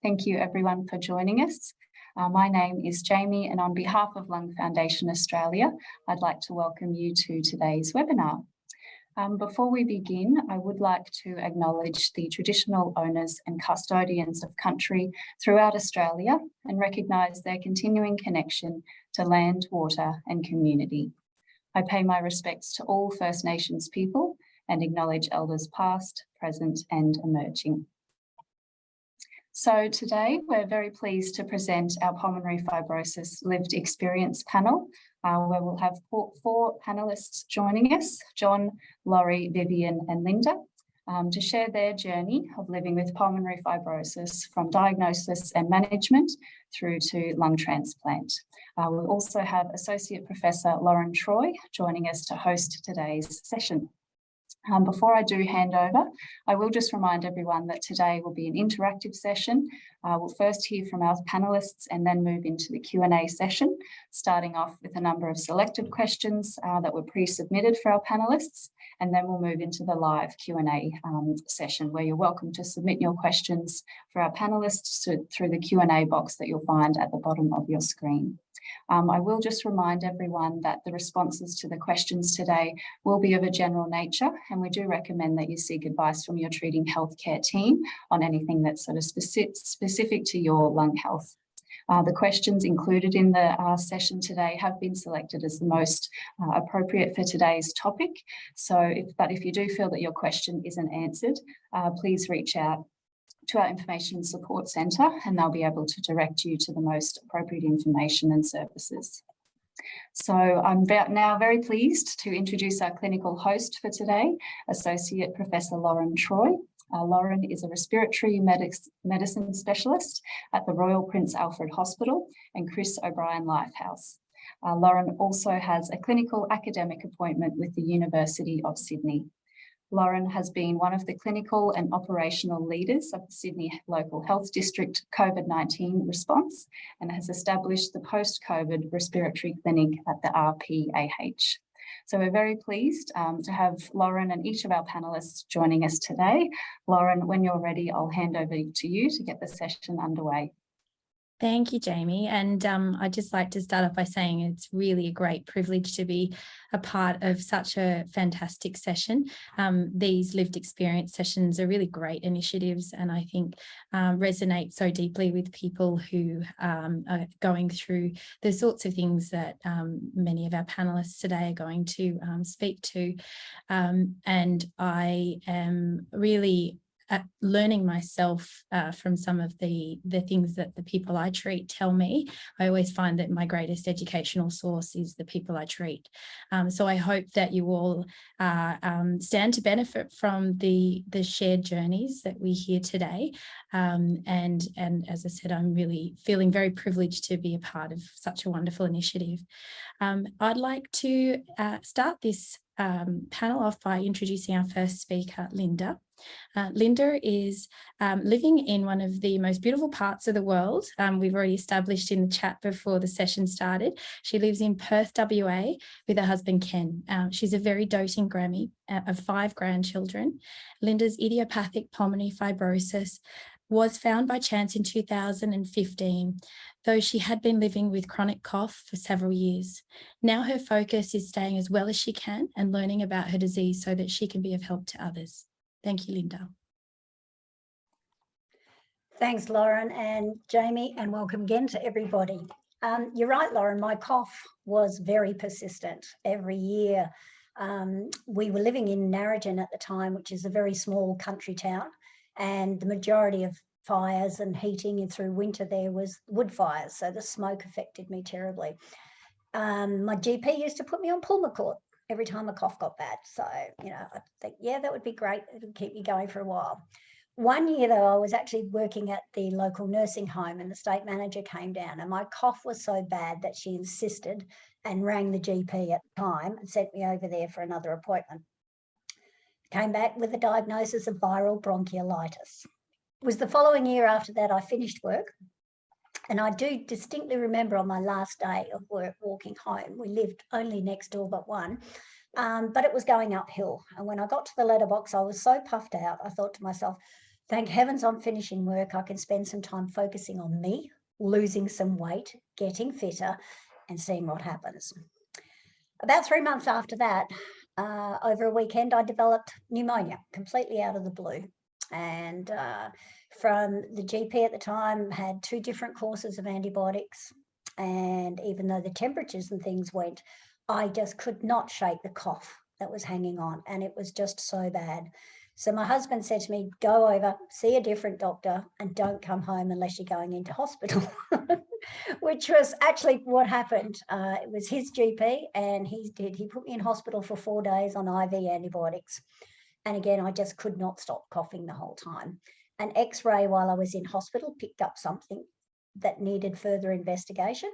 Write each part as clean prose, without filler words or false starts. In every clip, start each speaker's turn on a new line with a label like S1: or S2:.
S1: Thank you everyone for joining us. My name is Jamie, and on behalf of Lung Foundation Australia, I'd like to welcome you to today's webinar. Before we begin, I would like to acknowledge the traditional owners and custodians of country throughout Australia and recognise their continuing connection to land, water and community. I pay my respects to all First Nations people and acknowledge elders past, present and emerging. So today we're very pleased to present our Pulmonary Fibrosis Lived Experience panel, where we'll have four panellists joining us, John, Laurie, Vivian and Linda, to share their journey of living with pulmonary fibrosis from diagnosis and management through to lung transplant. We'll also have Associate Professor Lauren Troy joining us to host today's session. Before I do hand over, I will just remind everyone that today will be an interactive session. We'll first hear from our panellists and then move into the Q&A session, starting off with a number of selected questions that were pre-submitted for our panellists, and then we'll move into the live Q&A session where you're welcome to submit your questions for our panellists through the Q&A box that you'll find at the bottom of your screen. I will just remind everyone that the responses to the questions today will be of a general nature, and we do recommend that you seek advice from your treating healthcare team on anything that's sort of specific to your lung health. The questions included in the session today have been selected as the most appropriate for today's topic. So if you do feel that your question isn't answered, please reach out to our Information Support Centre and they'll be able to direct you to the most appropriate information and services. So I'm now very pleased to introduce our clinical host for today, Associate Professor Lauren Troy. Lauren is a respiratory medicine specialist at the Royal Prince Alfred Hospital and Chris O'Brien Lifehouse. Lauren also has a clinical academic appointment with the University of Sydney. Lauren has been one of the clinical and operational leaders of the Sydney Local Health District COVID-19 response and has established the post-COVID respiratory clinic at the RPAH. So we're very pleased to have Lauren and each of our panellists joining us today. Lauren, when you're ready, I'll hand over to you to get the session underway.
S2: Thank you, Jamie. And I'd just like to start off by saying it's really a great privilege to be a part of such a fantastic session. These lived experience sessions are really great initiatives and I think resonate so deeply with people who are going through the sorts of things that many of our panelists today are going to speak to. And I am really learning myself from some of the things that the people I treat tell me. I always find that my greatest educational source is the people I treat. So I hope that you all stand to benefit from the shared journeys that we hear today. And as I said, I'm really feeling very privileged to be a part of such a wonderful initiative. I'd like to start this panel off by introducing our first speaker, Linda. Linda is living in one of the most beautiful parts of the world. We've already established in the chat before the session started. She lives in Perth, WA with her husband, Ken. She's a very doting Grammy of 5 grandchildren. Linda's idiopathic pulmonary fibrosis was found by chance in 2015, though she had been living with chronic cough for several years. Now her focus is staying as well as she can and learning about her disease so that she can be of help to others. Thank you, Linda.
S3: Thanks, Lauren and Jamie, and welcome again to everybody. You're right, Lauren, my cough was very persistent every year. We were living in Narrogin at the time, which is a very small country town, and the majority of fires and heating through winter there was wood fires, so the smoke affected me terribly. My GP used to put me on Pulmicort every time a cough got bad. So, you know, I think, yeah, that would be great. It'll keep me going for a while. One year, though, I was actually working at the local nursing home and the state manager came down and my cough was so bad that she insisted and rang the GP at the time and sent me over there for another appointment. Came back with a diagnosis of viral bronchiolitis. It was the following year after that I finished work. And I do distinctly remember on my last day of work walking home, we lived only next door but one, but it was going uphill. And when I got to the letterbox, I was so puffed out, I thought to myself, thank heavens I'm finishing work. I can spend some time focusing on me, losing some weight, getting fitter, and seeing what happens. About 3 months after that, over a weekend, I developed pneumonia completely out of the blue. And from the GP at the time, had 2 different courses of antibiotics. And even though the temperatures and things went, I just could not shake the cough that was hanging on. And it was just so bad. So my husband said to me, go over, see a different doctor, and don't come home unless you're going into hospital, which was actually what happened. It was his GP, and he put me in hospital for 4 days on IV antibiotics. And again, I just could not stop coughing the whole time. An X-ray while I was in hospital picked up something that needed further investigation.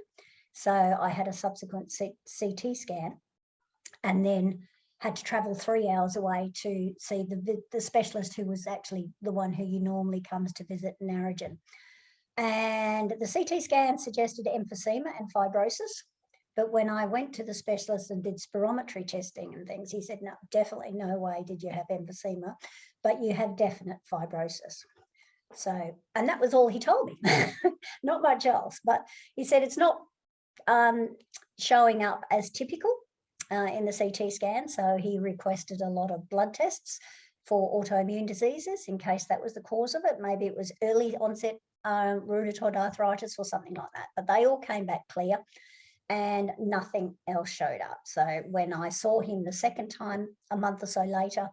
S3: So I had a subsequent CT scan, and then had to travel 3 hours away to see the specialist who was actually the one who you normally comes to visit in Narrogin. And the CT scan suggested emphysema and fibrosis. But when I went to the specialist and did spirometry testing and things, he said, no, definitely no way did you have emphysema, but you have definite fibrosis. So, and that was all he told me, not much else. But he said it's not showing up as typical in the CT scan. So he requested a lot of blood tests for autoimmune diseases in case that was the cause of it. Maybe it was early onset rheumatoid arthritis or something like that. But they all came back clear and nothing else showed up. So when I saw him the second time, a month or so later,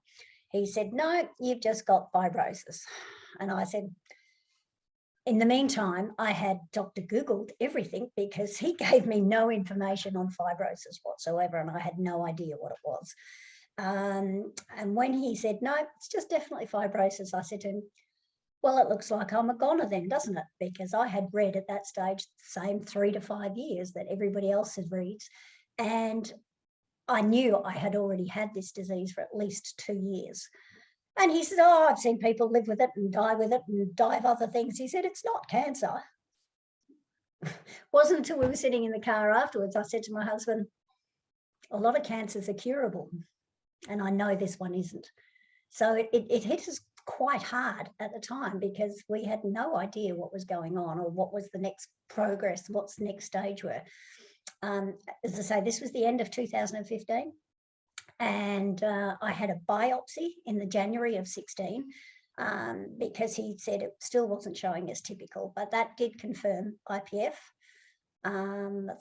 S3: he said, no, you've just got fibrosis. And I said, in the meantime, I had Dr. Googled everything because he gave me no information on fibrosis whatsoever, and I had no idea what it was. And when he said, no, it's just definitely fibrosis, I said to him, well, it looks like I'm a goner then, doesn't it? Because I had read at that stage the same 3 to 5 years that everybody else had read. And I knew I had already had this disease for at least 2 years. And he said, oh, I've seen people live with it and die of other things. He said, it's not cancer. Wasn't until we were sitting in the car afterwards, I said to my husband, a lot of cancers are curable. And I know this one isn't. So it hit us quite hard at the time because we had no idea what was going on or what was the next progress, what's the next stage were. As I say, this was the end of 2015. And I had a biopsy in the January of 16 because he said it still wasn't showing as typical, but that did confirm IPF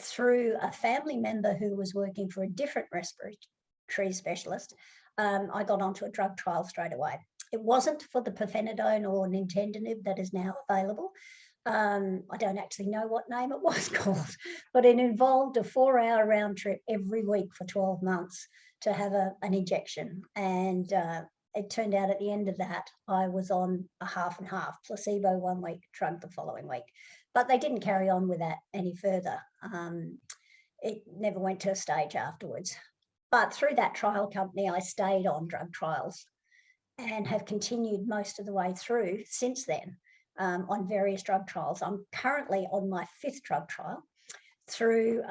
S3: through a family member who was working for a different respiratory specialist. I got onto a drug trial straight away. It wasn't for the pirfenidone or nintedanib that is now available. I don't actually know what name it was called, but it involved a 4-hour round trip every week for 12 months to have an injection. And it turned out at the end of that, I was on a half and half, placebo 1 week, drug the following week. But they didn't carry on with that any further. It never went to a stage afterwards. But through that trial company, I stayed on drug trials and have continued most of the way through since then on various drug trials. I'm currently on my 5th drug trial through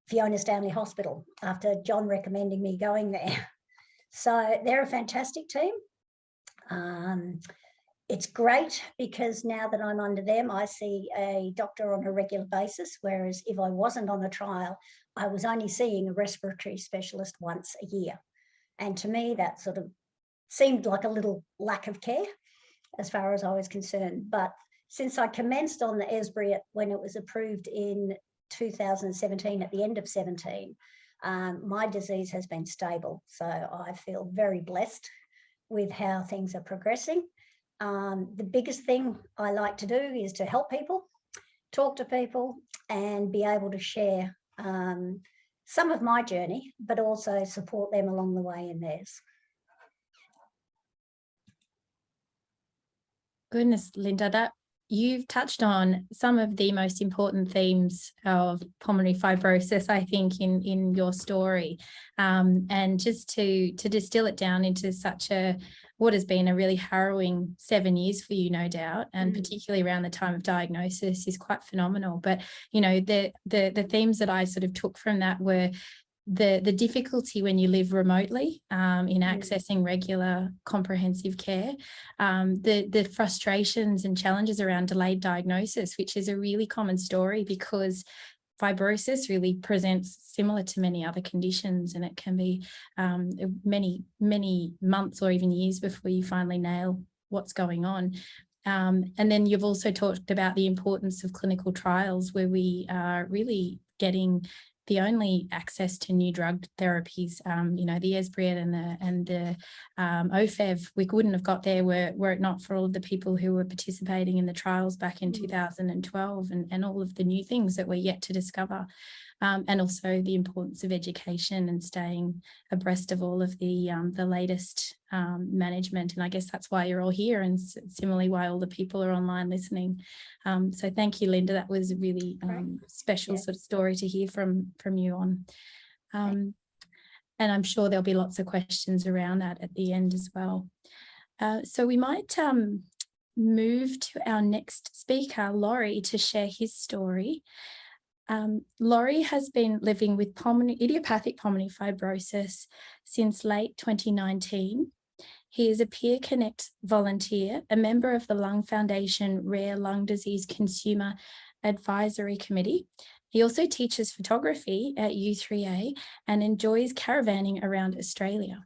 S3: Fiona Stanley Hospital after John recommending me going there. So they're a fantastic team. It's great because now that I'm under them, I see a doctor on a regular basis, whereas if I wasn't on the trial, I was only seeing a respiratory specialist once a year. And to me, that sort of seemed like a little lack of care as far as I was concerned. But since I commenced on the Esbriet when it was approved in 2017, at the end of 17, my disease has been stable. So I feel very blessed with how things are progressing. The biggest thing I like to do is to help people, talk to people, and be able to share some of my journey, but also support them along the way in theirs.
S2: Goodness, Linda, that you've touched on some of the most important themes of pulmonary fibrosis, I think, in your story. And just to distill it down into such what has been a really harrowing 7 years for you, no doubt, and particularly around the time of diagnosis is quite phenomenal. But, you know, the themes that I sort of took from that were the difficulty when you live remotely in accessing regular comprehensive care, the frustrations and challenges around delayed diagnosis, which is a really common story because fibrosis really presents similar to many other conditions, and it can be many months or even years before you finally nail what's going on. And then you've also talked about the importance of clinical trials, where we are really getting the only access to new drug therapies, the Esbriet and the OFEV. We wouldn't have got there were it not for all of the people who were participating in the trials back in 2012 and all of the new things that we're yet to discover. And also the importance of education and staying abreast of all of the latest management. And I guess that's why you're all here, and similarly why all the people are online listening. So thank you, Linda. That was a really special sort of story to hear from you on. And I'm sure there'll be lots of questions around that at the end as well. So we might move to our next speaker, Laurie, to share his story. Laurie has been living with idiopathic pulmonary fibrosis since late 2019. He is a Peer Connect volunteer, a member of the Lung Foundation Rare Lung Disease Consumer Advisory Committee. He also teaches photography at U3A and enjoys caravanning around Australia.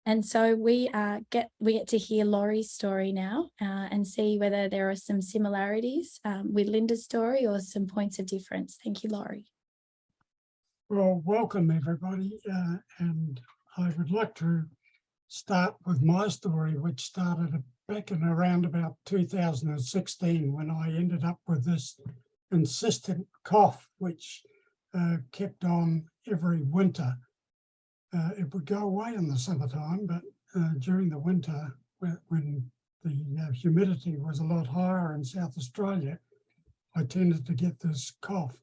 S2: And so we get to hear Laurie's story now and see whether there are some similarities with Linda's story or some points of difference. Thank you, Laurie.
S4: Well, welcome everybody. And I would like to start with my story, which started back in around about 2016 when I ended up with this insistent cough, which kept on every winter. It would go away in the summertime, but during the winter, when the humidity was a lot higher in South Australia, I tended to get this cough.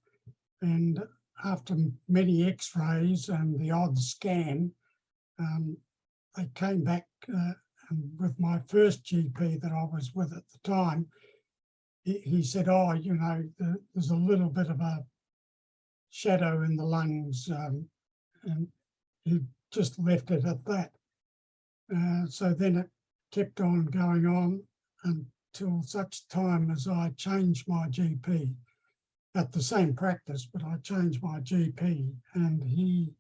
S4: And after many x-rays and the odd scan, they came back with my first GP that I was with at the time. He said, oh, there's a little bit of a shadow in the lungs, and he just left it at that. So then it kept on going on until such time as I changed my GP at the same practice, but I changed my GP, and he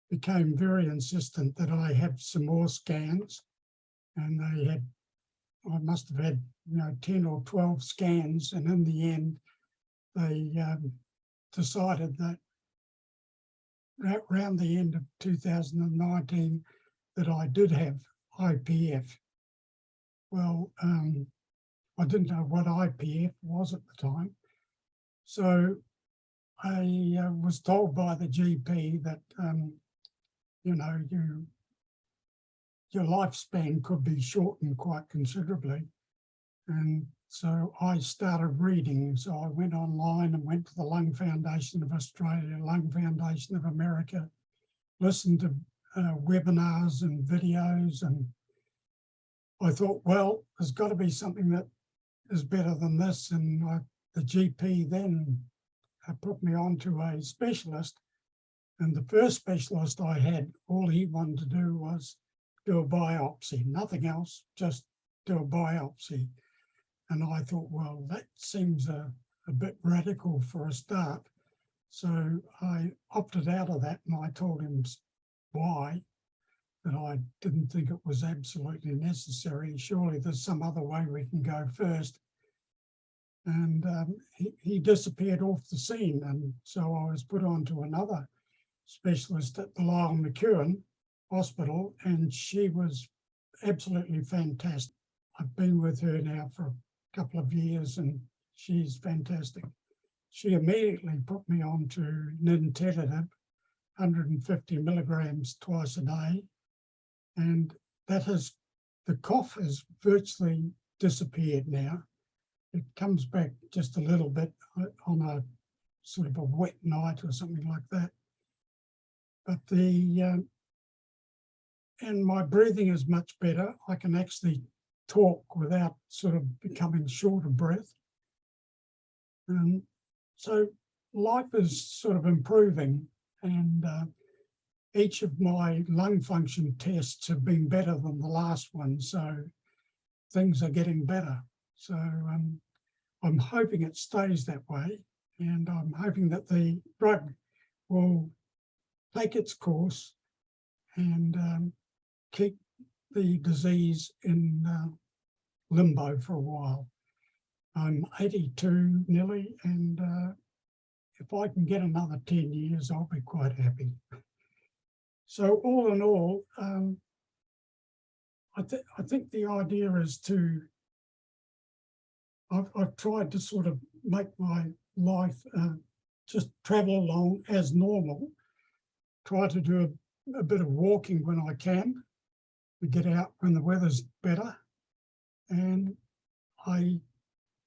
S4: became very insistent that I have some more scans. And I must have had 10 or 12 scans, and in the end they decided that around the end of 2019 that I did have IPF. Well, I didn't know what IPF was at the time. So I was told by the GP that, your lifespan could be shortened quite considerably. And so I started reading. So I went online and went to the Lung Foundation of Australia, Lung Foundation of America, listened to webinars and videos. And I thought, well, there's got to be something that is better than this. And the GP then put me on to a specialist. And the first specialist I had, all he wanted to do was do a biopsy, nothing else, just do a biopsy. And I thought, well, that seems a bit radical for a start. So I opted out of that, and I told him why, that I didn't think it was absolutely necessary. Surely there's some other way we can go first. And he disappeared off the scene. And so I was put on to another specialist at the Lyell McEwen Hospital, and she was absolutely fantastic. I've been with her now for a couple of years, and she's fantastic. She immediately put me on to nintedanib, 150 milligrams twice a day, and the cough has virtually disappeared now. It comes back just a little bit on a sort of a wet night or something like that. But and my breathing is much better. I can actually talk without sort of becoming short of breath. So life is sort of improving. and each of my lung function tests have been better than the last one, so things are getting better. So I'm hoping it stays that way, and I'm hoping that the drug will take its course and keep the disease in limbo for a while. I'm 82 nearly, and if I can get another 10 years, I'll be quite happy. So all in all, I think the idea is to, I've tried to sort of make my life just travel along as normal, try to do a bit of walking when I can, to get out when the weather's better, and I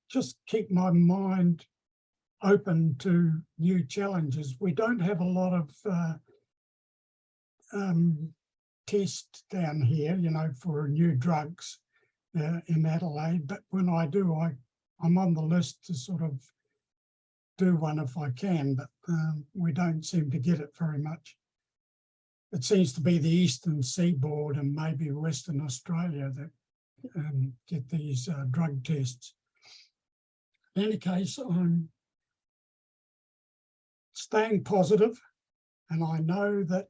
S4: just keep my mind open to new challenges. We don't have a lot of tests down here, you know, for new drugs in Adelaide, but when I do, I'm on the list to sort of do one if I can, but we don't seem to get it very much. It seems to be the Eastern Seaboard and maybe Western Australia that get these drug tests. In any case, I'm staying positive, and I know that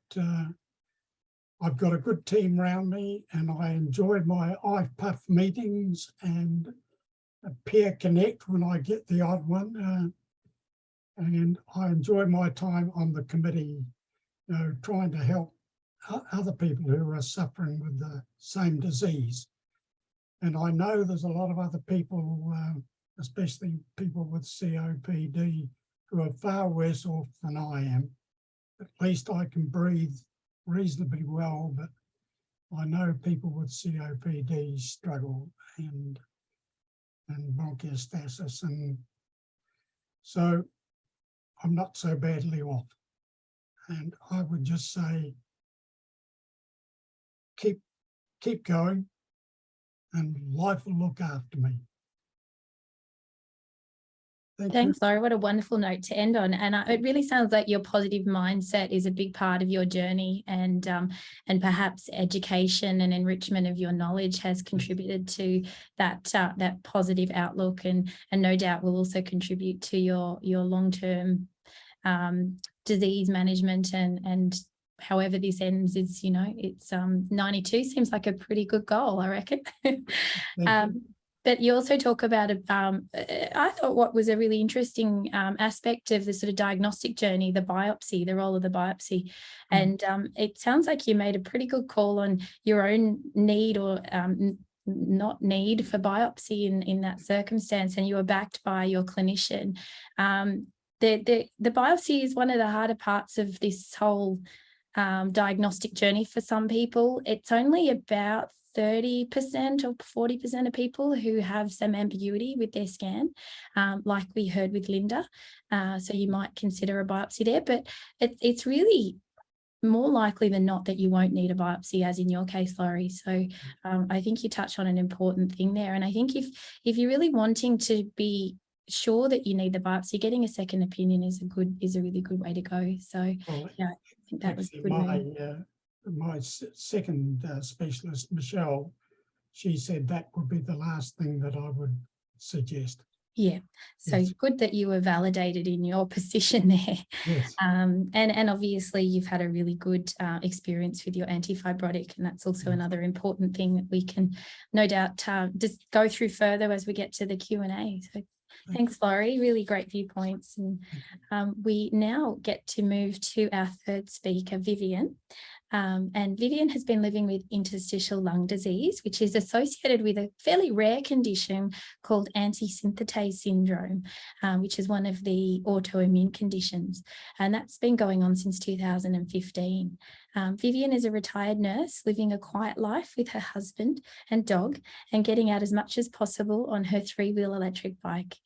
S4: I've got a good team around me, and I enjoy my IPUF meetings and peer connect when I get the odd one. And I enjoy my time on the committee, you know, trying to help other people who are suffering with the same disease. And I know there's a lot of other people, especially people with COPD, who are far worse off than I am. At least I can breathe reasonably well, but I know people with COPD struggle and bronchiectasis, and so I'm not so badly off. And I would just say, keep going, and life will look after me.
S2: Thanks, Laurie. What a wonderful note to end on. And it really sounds like your positive mindset is a big part of your journey, and perhaps education and enrichment of your knowledge has contributed to that positive outlook, and no doubt will also contribute to your long-term disease management, and however this ends is, you know, it's 92 seems like a pretty good goal, I reckon. But you also talk about, I thought what was a really interesting aspect of the sort of diagnostic journey, the biopsy, the role of the biopsy. And it sounds like you made a pretty good call on your own need or not need for biopsy in that circumstance, and you were backed by your clinician. The biopsy is one of the harder parts of this whole diagnostic journey for some people. It's only about 30% or 40% of people who have some ambiguity with their scan, like we heard with Linda. So you might consider a biopsy there, but it's really more likely than not that you won't need a biopsy, as in your case, Laurie. So I think you touch on an important thing there. And I think if you're really wanting to be sure that you need the biopsy, getting a second opinion is a really good way to go. So yeah, I think that was good.
S4: My second specialist, Michelle, she said that would be the last thing that I would suggest.
S2: Yeah, so yes. Good that you were validated in your position there.
S4: Yes.
S2: And obviously you've had a really good experience with your antifibrotic, and that's also another important thing that we can no doubt just go through further as we get to the Q&A. So thanks, Laurie. Really great viewpoints. And we now get to move to our third speaker, Vivian. And Vivian has been living with interstitial lung disease, which is associated with a fairly rare condition called antisynthetase syndrome, which is one of the autoimmune conditions. And that's been going on since 2015. Vivian is a retired nurse living a quiet life with her husband and dog, and getting out as much as possible on her 3-wheel electric bike.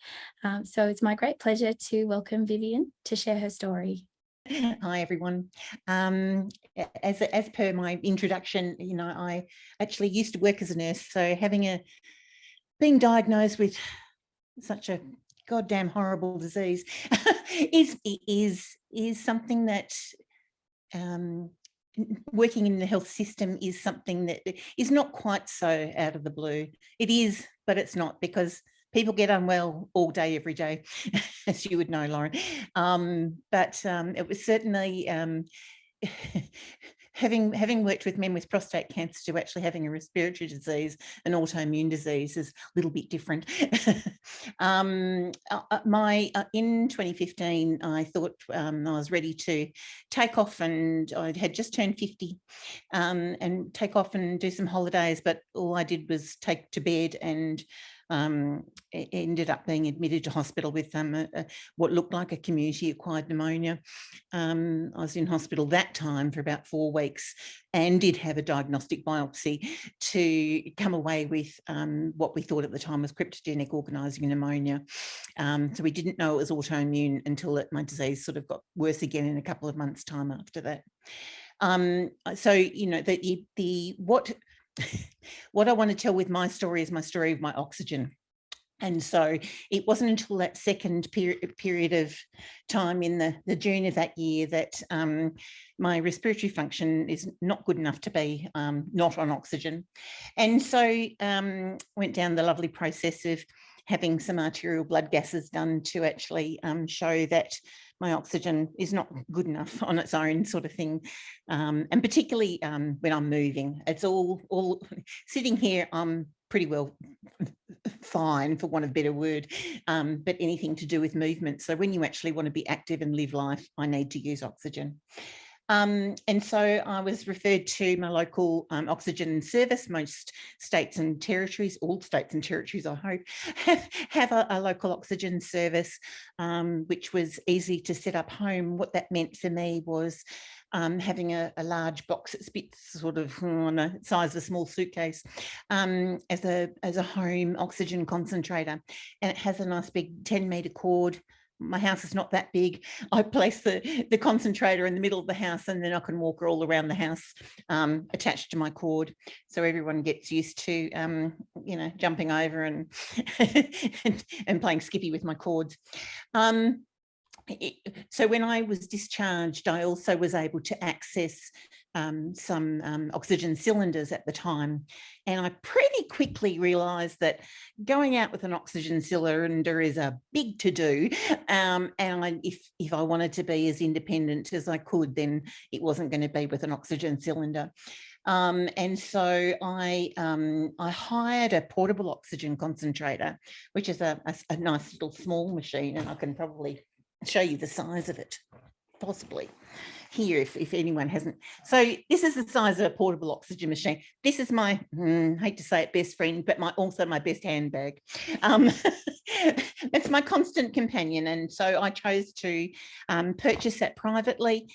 S2: So it's my great pleasure to welcome Vivian to share her story.
S5: Hi, everyone. As per my introduction, you know, I actually used to work as a nurse, so being diagnosed with such a goddamn horrible disease is something that working in the health system is something that is not quite so out of the blue. It is, but it's not, because people get unwell all day, every day, as you would know, Lauren. But it was certainly having worked with men with prostate cancer to actually having a respiratory disease, an autoimmune disease, is a little bit different. In 2015, I thought I was ready to take off, and I had just turned 50, and take off and do some holidays, but all I did was take to bed, and ended up being admitted to hospital with what looked like a community-acquired pneumonia. I was in hospital that time for about 4 weeks and did have a diagnostic biopsy to come away with what we thought at the time was cryptogenic organising pneumonia. So we didn't know it was autoimmune until my disease sort of got worse again in a couple of months' time after that. So, you know, what I want to tell with my story is my story of my oxygen. And so it wasn't until that second period of time in the June of that year that my respiratory function is not good enough to be not on oxygen. And so went down the lovely process of having some arterial blood gases done to actually show that my oxygen is not good enough on its own, sort of thing. And particularly when I'm moving, it's all sitting here, I'm pretty well fine, for want of a better word, but anything to do with movement. So when you actually want to be active and live life, I need to use oxygen. And so I was referred to my local oxygen service. Most states and territories, all states and territories, I hope, have a local oxygen service, which was easy to set up home. What that meant for me was having a large box that spits sort of on the size of a small suitcase as a home oxygen concentrator. And it has a nice big 10-metre cord. My house is not that big. I place the concentrator in the middle of the house, and then I can walk all around the house attached to my cord. So everyone gets used to, you know, jumping over and, and playing skippy with my cords. So when I was discharged, I also was able to access some oxygen cylinders at the time. And I pretty quickly realised that going out with an oxygen cylinder is a big to-do. And if I wanted to be as independent as I could, then it wasn't going to be with an oxygen cylinder. And so I hired a portable oxygen concentrator, which is a nice little small machine, and I can probably show you the size of it, possibly here if anyone hasn't. So this is the size of a portable oxygen machine. This is my, hate to say it, best friend, but also my best handbag. It's my constant companion, and so I chose to purchase that privately.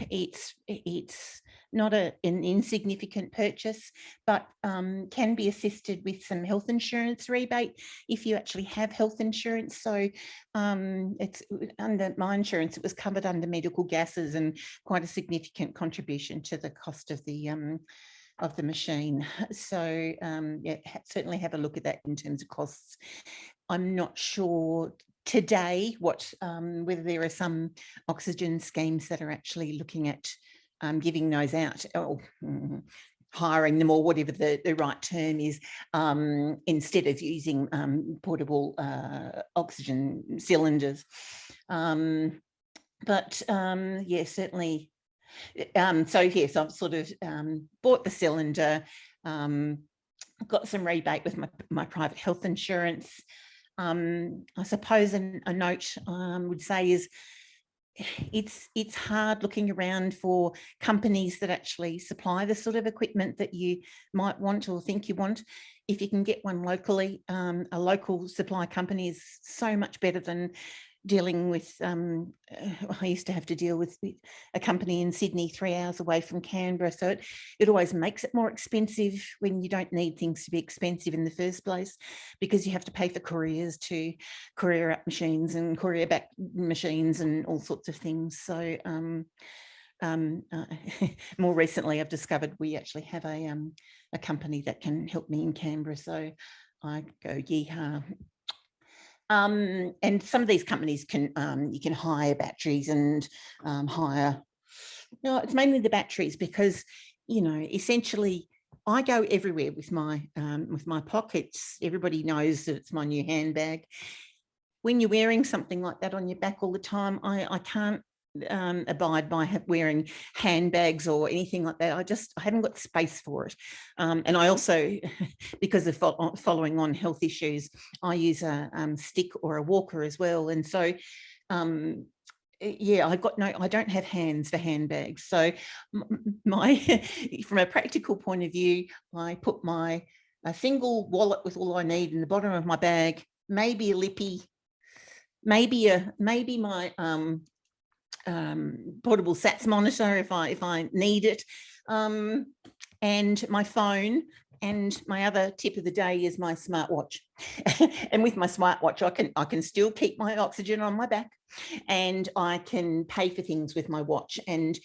S5: It's not an insignificant purchase, but can be assisted with some health insurance rebate if you actually have health insurance. So it's under my insurance, it was covered under medical gases, and quite a significant contribution to the cost of the machine. So yeah, certainly have a look at that in terms of costs. I'm not sure today whether there are some oxygen schemes that are actually looking at giving those out, or hiring them, or whatever the right term is, instead of using portable oxygen cylinders. But yeah, certainly. So yes, I've sort of bought the cylinder, got some rebate with my private health insurance. I suppose a note would say is it's hard looking around for companies that actually supply the sort of equipment that you might want or think you want. If you can get one locally, a local supply company is so much better than dealing with, I used to have to deal with a company in Sydney 3 hours away from Canberra. So it always makes it more expensive when you don't need things to be expensive in the first place, because you have to pay for couriers to courier up machines and courier back machines and all sorts of things. So more recently, I've discovered we actually have a company that can help me in Canberra. So I go, yeehaw. And some of these companies can you can hire batteries and hire No, it's mainly the batteries because, you know, essentially I go everywhere with my pockets. Everybody knows that it's my new handbag. When you're wearing something like that on your back all the time, I can't abide by wearing handbags or anything like that. I haven't got space for it. And I also, because of following on health issues, I use a stick or a walker as well. And so, yeah, I don't have hands for handbags. So from a practical point of view, I put a single wallet with all I need in the bottom of my bag, maybe a lippy, maybe my portable SATS monitor if I need it, and my phone. And my other tip of the day is my smartwatch. And with my smartwatch, I can still keep my oxygen on my back, and I can pay for things with my watch. And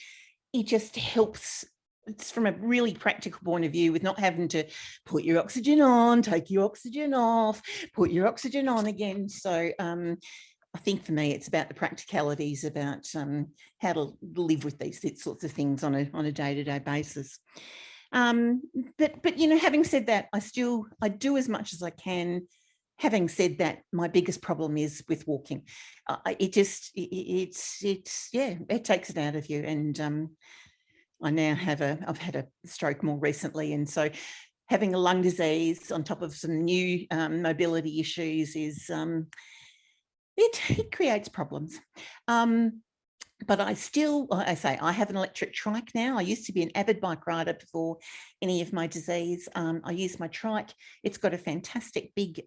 S5: it just helps. It's from a really practical point of view, with not having to put your oxygen on, take your oxygen off, put your oxygen on again. So I think for me, it's about the practicalities, about how to live with these sorts of things on a day-to-day basis. But you know, having said that, I do as much as I can. Having said that, my biggest problem is with walking. It takes it out of you. And I now I've had a stroke more recently, and so having a lung disease on top of some new mobility issues is it creates problems. But I have an electric trike now. I used to be an avid bike rider before any of my disease. I use my trike. It's got a fantastic big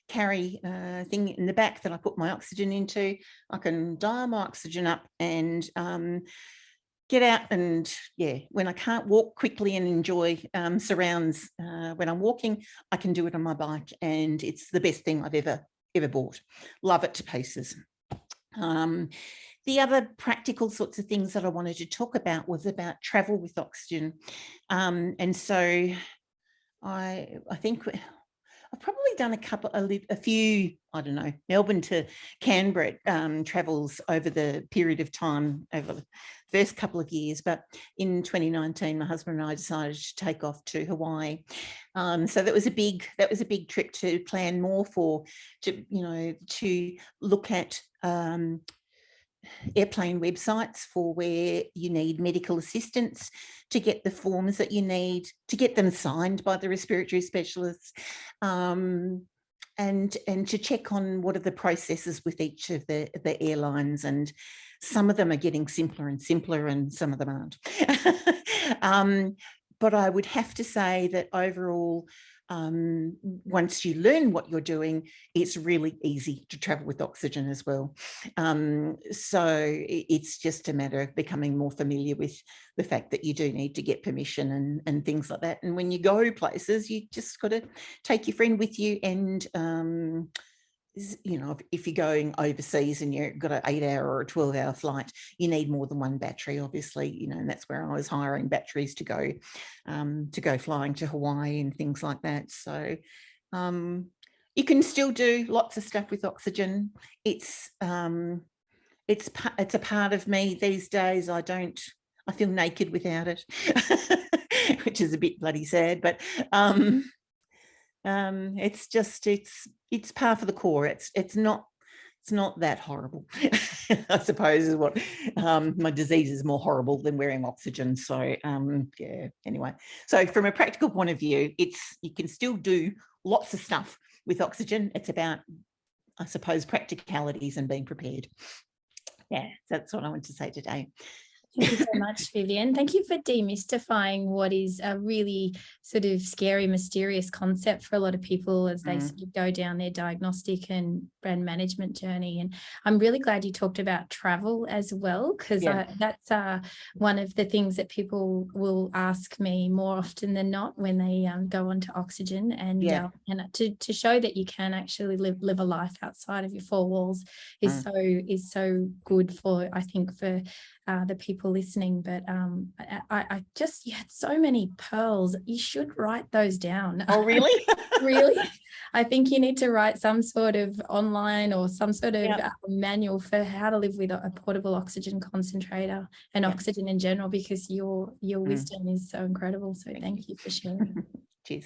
S5: carry thing in the back that I put my oxygen into. I can dial my oxygen up and get out, and yeah, when I can't walk quickly and enjoy surrounds when I'm walking, I can do it on my bike, and it's the best thing I've ever bought. Love it to pieces. The other practical sorts of things that I wanted to talk about was about travel with oxygen. And so I think I've probably done a few, I don't know, Melbourne to Canberra travels over the period of time over the first couple of years. But in 2019, my husband and I decided to take off to Hawaii. So that was a big trip to plan more for, to look at airplane websites for where you need medical assistance, to get the forms that you need, to get them signed by the respiratory specialists, and to check on what are the processes with each of the airlines. And some of them are getting simpler and simpler, and some of them aren't. But I would have to say that overall, once you learn what you're doing, it's really easy to travel with oxygen as well. So it's just a matter of becoming more familiar with the fact that you do need to get permission and things like that. And when you go places, you just got to take your friend with you. And if you're going overseas and you've got an 8-hour or a 12-hour flight, you need more than one battery, obviously, and that's where I was hiring batteries to go flying to Hawaii and things like that. So you can still do lots of stuff with oxygen. It's a part of me these days. I feel naked without it, which is a bit bloody sad, but it's par for the core. It's not that horrible. I suppose is what my disease is more horrible than wearing oxygen. So yeah, anyway, so from a practical point of view, you can still do lots of stuff with oxygen. It's about, I suppose, practicalities and being prepared. Yeah, that's what I want to say today.
S2: Thank you so much, Vivian. Thank you for demystifying what is a really sort of scary, mysterious concept for a lot of people as they sort of go down their diagnostic and brand management journey. And I'm really glad you talked about travel as well, because that's one of the things that people will ask me more often than not when they go onto oxygen. And to show that you can actually live a life outside of your four walls is so good for, I think, for the people listening. But you had so many pearls. You should write those down.
S5: Oh, really?
S2: Really? I think you need to write some sort of online or some sort of manual for how to live with a portable oxygen concentrator and oxygen in general, because your wisdom is so incredible. So thank you for sharing.
S5: Cheers.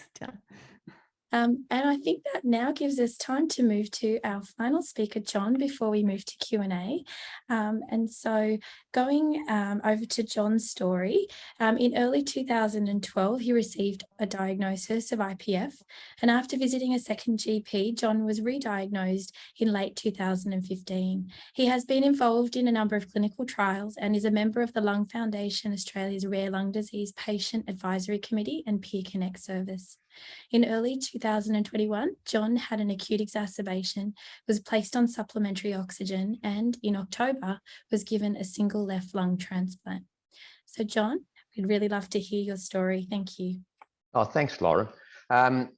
S2: And I think that now gives us time to move to our final speaker, John, before we move to Q&A. And so going over to John's story, in early 2012, he received a diagnosis of IPF. And after visiting a second GP, John was re-diagnosed in late 2015. He has been involved in a number of clinical trials and is a member of the Lung Foundation Australia's Rare Lung Disease Patient Advisory Committee and Peer Connect service. In early 2021, John had an acute exacerbation, was placed on supplementary oxygen, and in October was given a single left lung transplant. So John, we'd really love to hear your story. Thank you.
S6: Oh, thanks, Lauren.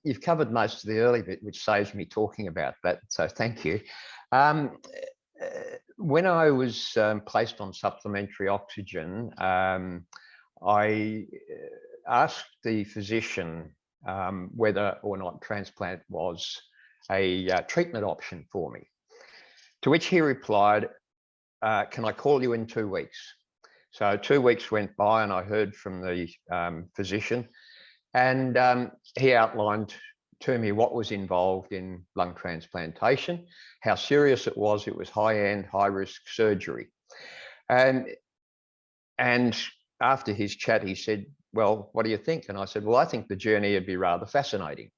S6: You've covered most of the early bit, which saves me talking about that, so thank you. When I was placed on supplementary oxygen, I asked the physician whether or not transplant was a treatment option for me. To which he replied, can I call you in 2 weeks? So 2 weeks went by and I heard from the physician, and he outlined to me what was involved in lung transplantation, how serious it was high-end, high-risk surgery. And after his chat, he said, well, what do you think? And I said, well, I think the journey would be rather fascinating,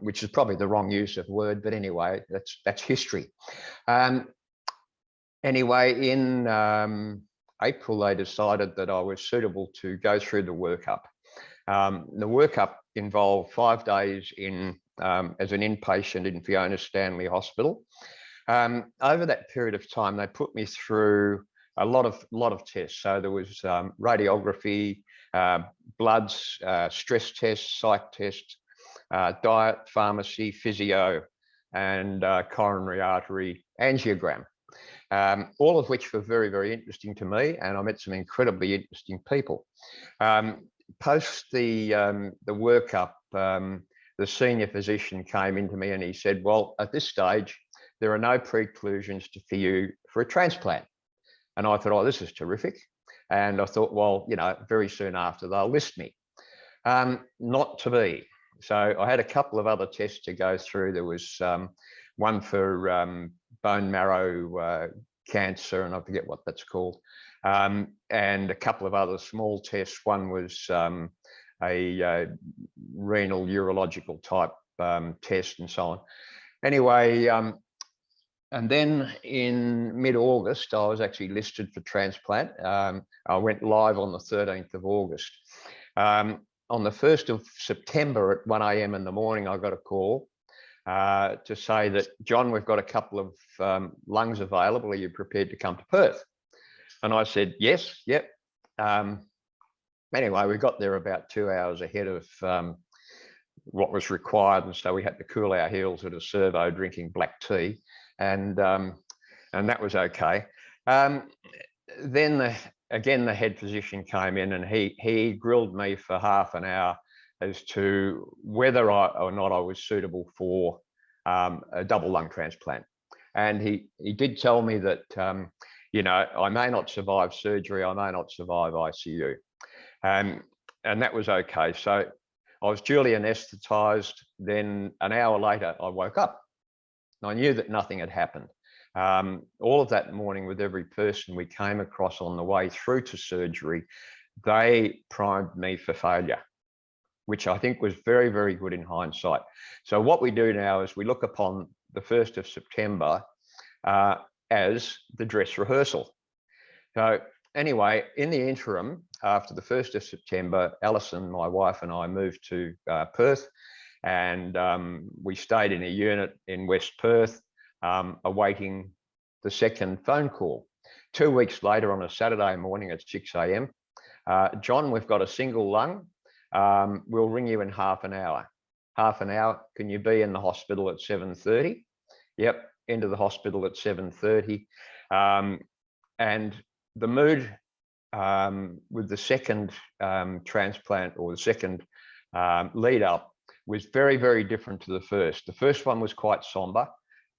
S6: which is probably the wrong use of word, but anyway, that's history. Anyway, in April, they decided that I was suitable to go through the workup. The workup involved 5 days in as an inpatient in Fiona Stanley Hospital. Over that period of time, they put me through a lot of tests. So there was radiography, bloods, stress tests, psych tests, diet, pharmacy, physio, and coronary artery angiogram. All of which were very, very interesting to me, and I met some incredibly interesting people. Post the workup, the senior physician came into me and he said, well, at this stage, there are no preclusions for you for a transplant. And I thought, oh, this is terrific. And I thought, well, you know, very soon after they'll list me. Not to be. So I had a couple of other tests to go through. There was one for bone marrow cancer, and I forget what that's called, and a couple of other small tests. One was a renal urological type test and so on. Anyway, and then in mid-August, I was actually listed for transplant. I went live on the 13th of August. On the 1st of September at 1 a.m. in the morning, I got a call to say that, John, we've got a couple of lungs available. Are you prepared to come to Perth? And I said, yes, yep. Anyway, we got there about 2 hours ahead of what was required. And so we had to cool our heels at a servo drinking black tea. And that was okay. Then again, the head physician came in and he grilled me for half an hour as to whether or not I was suitable for a double lung transplant. And he did tell me that, you know, I may not survive surgery, I may not survive ICU. And that was okay. So I was duly anaesthetized. Then an hour later, I woke up. I knew that nothing had happened. All of that morning, with every person we came across on the way through to surgery, they primed me for failure, which I think was very, very good in hindsight. So what we do now is we look upon the 1st of September as the dress rehearsal. So anyway, in the interim, after the 1st of September, Alison, my wife, and I moved to Perth, and we stayed in a unit in West Perth, awaiting the second phone call. 2 weeks later, on a Saturday morning at 6 a.m, John, we've got a single lung. We'll ring you in half an hour. Half an hour, can you be in the hospital at 7:30? Yep, into the hospital at 7:30. And the mood with the second transplant, or the second lead up, was very, very different to the first. The first one was quite somber.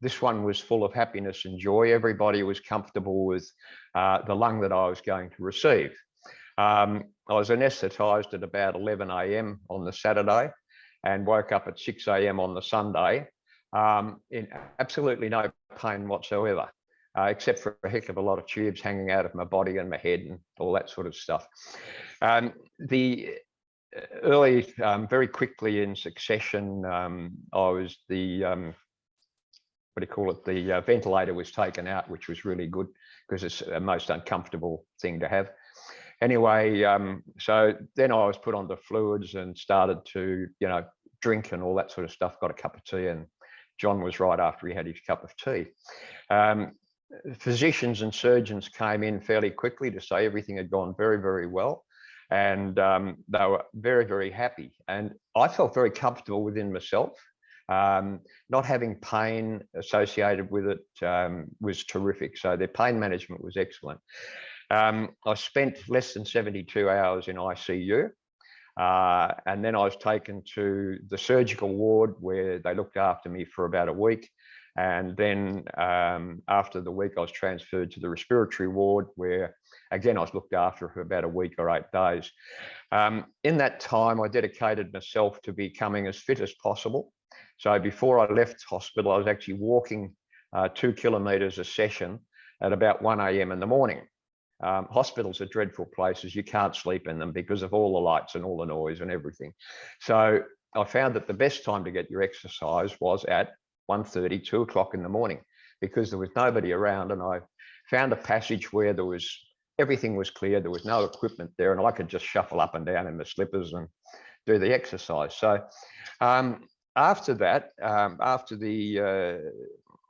S6: This one was full of happiness and joy. Everybody was comfortable with the lung that I was going to receive. I was anaesthetised at about 11 a.m. on the Saturday and woke up at 6 a.m. on the Sunday in absolutely no pain whatsoever, except for a heck of a lot of tubes hanging out of my body and my head and all that sort of stuff. Very quickly in succession, I was the the ventilator was taken out, which was really good because it's a most uncomfortable thing to have. Anyway, so then I was put on the fluids and started to, drink and all that sort of stuff, got a cup of tea, and John was right after he had his cup of tea. Physicians and surgeons came in fairly quickly to say everything had gone very, very well. And they were very, very happy. And I felt very comfortable within myself. Not having pain associated with it was terrific. So their pain management was excellent. I spent less than 72 hours in ICU. And then I was taken to the surgical ward where they looked after me for about a week. And then after the week, I was transferred to the respiratory ward where, again, I was looked after for about a week or 8 days. In that time, I dedicated myself to becoming as fit as possible. So before I left hospital, I was actually walking 2 kilometres a session at about 1 a.m. in the morning. Hospitals are dreadful places. You can't sleep in them because of all the lights and all the noise and everything. So I found that the best time to get your exercise was at 1:30, 2 o'clock in the morning, because there was nobody around, and I found a passage where everything was clear, there was no equipment there, and I could just shuffle up and down in the slippers and do the exercise. So after that,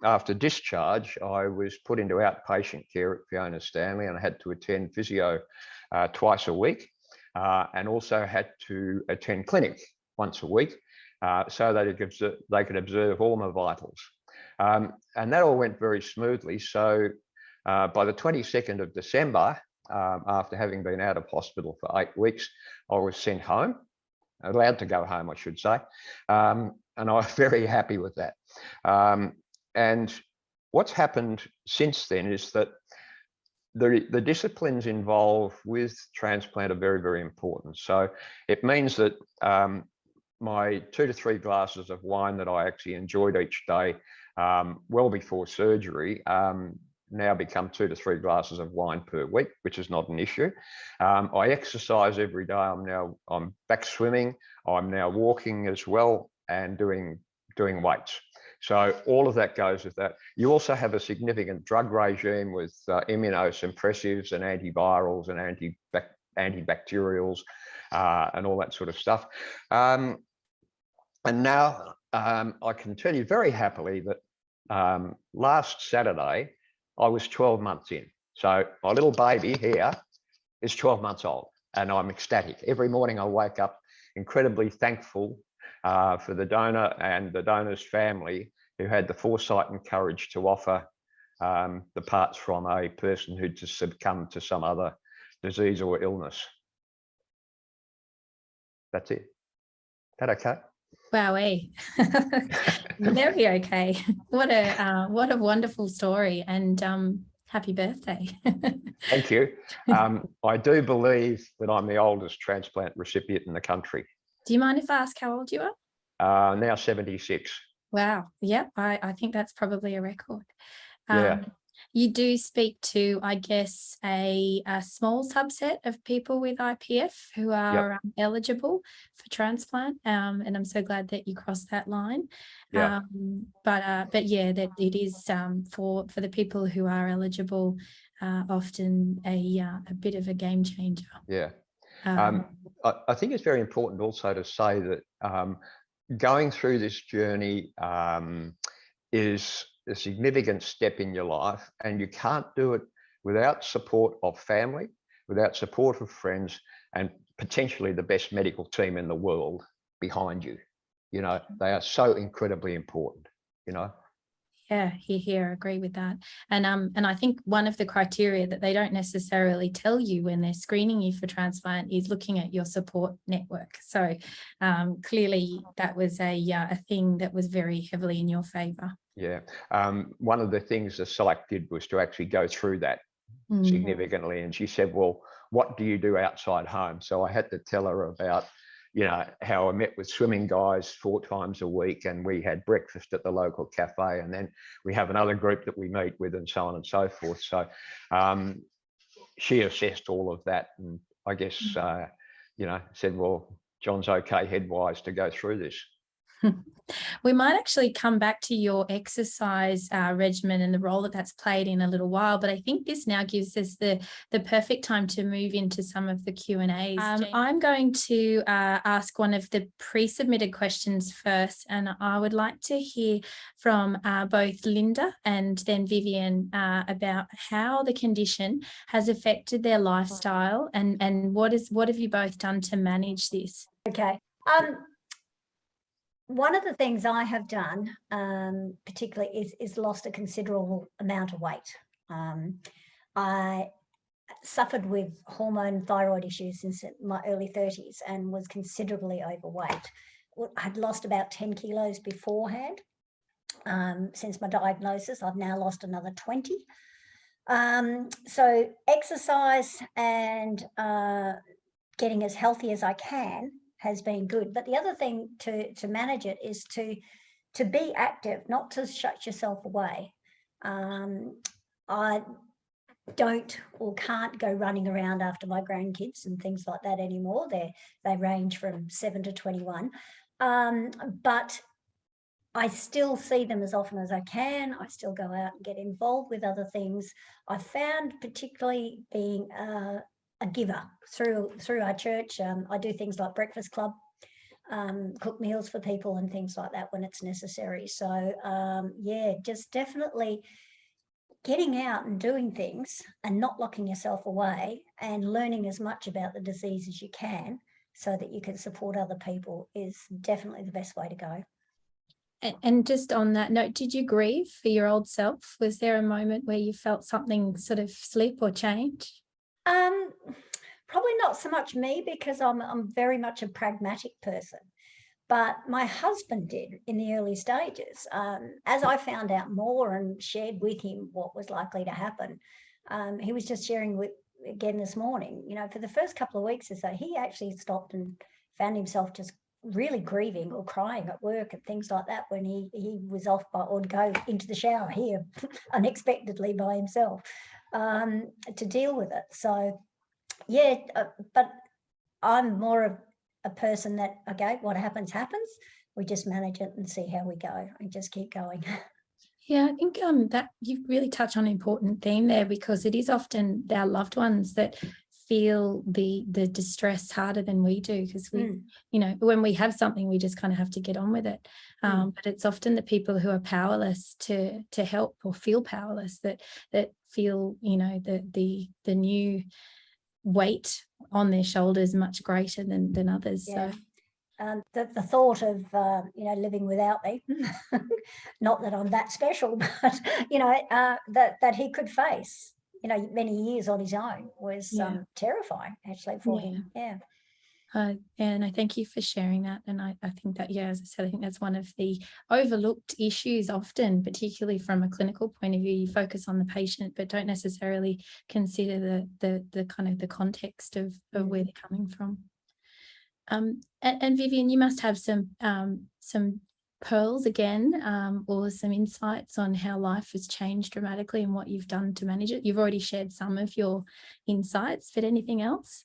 S6: after discharge, I was put into outpatient care at Fiona Stanley, and I had to attend physio twice a week, and also had to attend clinic once a week, so they could observe all my vitals. And that all went very smoothly. So by the 22nd of December, after having been out of hospital for 8 weeks, I was sent home, allowed to go home, I should say. And I was very happy with that. And what's happened since then is that the disciplines involved with transplant are very, very important. So it means that my 2 to 3 glasses of wine that I actually enjoyed each day well before surgery now become 2 to 3 glasses of wine per week, which is not an issue. I exercise every day. I'm back swimming. I'm now walking as well and doing weights. So all of that goes with that. You also have a significant drug regime with immunosuppressives and antivirals and antibacterials and all that sort of stuff. And now I can tell you very happily that last Saturday, I was 12 months in. So my little baby here is 12 months old, and I'm ecstatic. Every morning I wake up incredibly thankful for the donor and the donor's family who had the foresight and courage to offer the parts from a person who'd just succumbed to some other disease or illness. That's it. Is that okay?
S2: Wowee. Very okay. What a wonderful story, and happy birthday.
S6: Thank you. I do believe that I'm the oldest transplant recipient in the country.
S2: Do you mind if I ask how old you are?
S6: Now 76.
S2: Wow. Yeah, I think that's probably a record.
S6: Yeah.
S2: You do speak to, I guess, a small subset of people with IPF who are eligible for transplant, and I'm so glad that you crossed that line.
S6: Yeah.
S2: But yeah, that it is for the people who are eligible, often a bit of a game changer.
S6: Yeah. I think it's very important also to say that going through this journey is a significant step in your life, and you can't do it without support of family, without support of friends, and potentially the best medical team in the world behind you. You know, they are so incredibly important, you know.
S2: Yeah, here, I agree with that. And I think one of the criteria that they don't necessarily tell you when they're screening you for transplant is looking at your support network. So clearly that was a thing that was very heavily in your favour.
S6: Yeah. One of the things the Select did was to actually go through that significantly. And she said, well, what do you do outside home? So I had to tell her about, you know, how I met with swimming guys 4 times a week, and we had breakfast at the local cafe, and then we have another group that we meet with, and so on and so forth. So she assessed all of that, and I guess, you know, said, well, John's okay head-wise to go through this.
S2: We might actually come back to your exercise regimen and the role that that's played in a little while, but I think this now gives us the perfect time to move into some of the Q&As. I'm going to ask one of the pre-submitted questions first, and I would like to hear from both Linda and then Vivian about how the condition has affected their lifestyle, and what have you both done to manage this?
S3: Okay. One of the things I have done, particularly, is lost a considerable amount of weight. I suffered with hormone thyroid issues since my early 30s and was considerably overweight. I'd lost about 10 kilos beforehand. Since my diagnosis, I've now lost another 20. So exercise and getting as healthy as I can has been good. But the other thing to manage it is to be active, not to shut yourself away. I don't or can't go running around after my grandkids and things like that anymore. They range from 7 to 21. But I still see them as often as I can. I still go out and get involved with other things. I found particularly being a giver through our church. I do things like breakfast club, cook meals for people and things like that when it's necessary. So yeah, just definitely getting out and doing things and not locking yourself away and learning as much about the disease as you can so that you can support other people is definitely the best way to go.
S2: And just on that note, did you grieve for your old self? Was there a moment where you felt something sort of slip or change?
S3: Probably not so much me, because I'm very much a pragmatic person, but my husband did in the early stages. As I found out more and shared with him what was likely to happen, he was just sharing again this morning, you know, for the first couple of weeks or so, he actually stopped and found himself just really grieving or crying at work and things like that when he was off or would go into the shower here unexpectedly by himself to deal with it. So yeah, but I'm more of a person that, okay, what happens, happens. We just manage it and see how we go and just keep going.
S2: Yeah, I think that you really touch on an important theme there, because it is often our loved ones that feel the distress harder than we do, because we, you know, when we have something, we just kind of have to get on with it. But it's often the people who are powerless to help or feel powerless that feel, you know, the new weight on their shoulders much greater than others.
S3: Yeah.
S2: So
S3: the thought of you know, living without me, not that I'm that special, but you know, that he could face, you know, many years on his own was terrifying actually for him. Yeah.
S2: And I thank you for sharing that. And I think that, yeah, as I said, I think that's one of the overlooked issues often, particularly from a clinical point of view. You focus on the patient, but don't necessarily consider the kind of the context of where they're coming from. And Vivian, you must have some pearls again, or some insights on how life has changed dramatically and what you've done to manage it. You've already shared some of your insights, but anything else?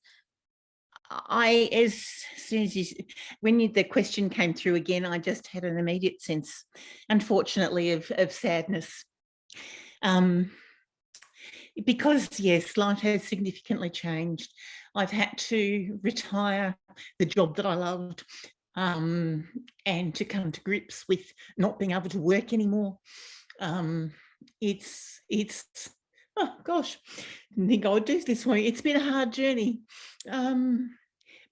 S5: As soon as the question came through again, I just had an immediate sense, unfortunately, of sadness. Because yes, life has significantly changed. I've had to retire the job that I loved, and to come to grips with not being able to work anymore. It's oh gosh, didn't think I would do this way. It's been a hard journey.